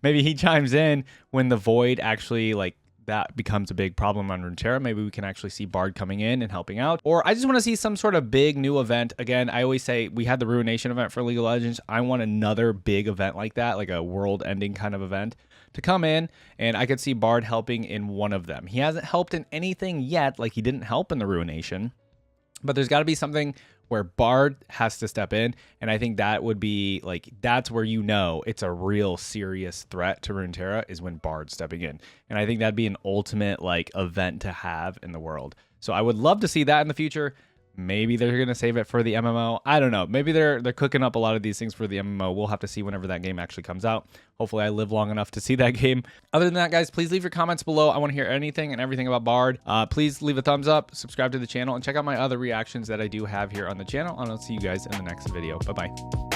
Maybe he chimes in when the Void actually like that becomes a big problem on Runeterra. Maybe we can actually see Bard coming in and helping out. Or I just want to see some sort of big new event. Again, I always say we had the Ruination event for League of Legends. I want another big event like that, like a world-ending kind of event to come in, and I could see Bard helping in one of them. He hasn't helped in anything yet, like he didn't help in the Ruination, but there's got to be something where Bard has to step in, and I think that would be like, that's where you know it's a real serious threat to Runeterra is when Bard's stepping in. And I think that'd be an ultimate like event to have in the world. So I would love to see that in the future. Maybe they're going to save it for the MMO. I don't know. Maybe they're cooking up a lot of these things for the MMO. We'll have to see whenever that game actually comes out. Hopefully I live long enough to see that game. Other than that, guys, please leave your comments below. I want to hear anything and everything about Bard. Please leave a thumbs up, subscribe to the channel, and check out my other reactions that I do have here on the channel. And I'll see you guys in the next video. Bye-bye.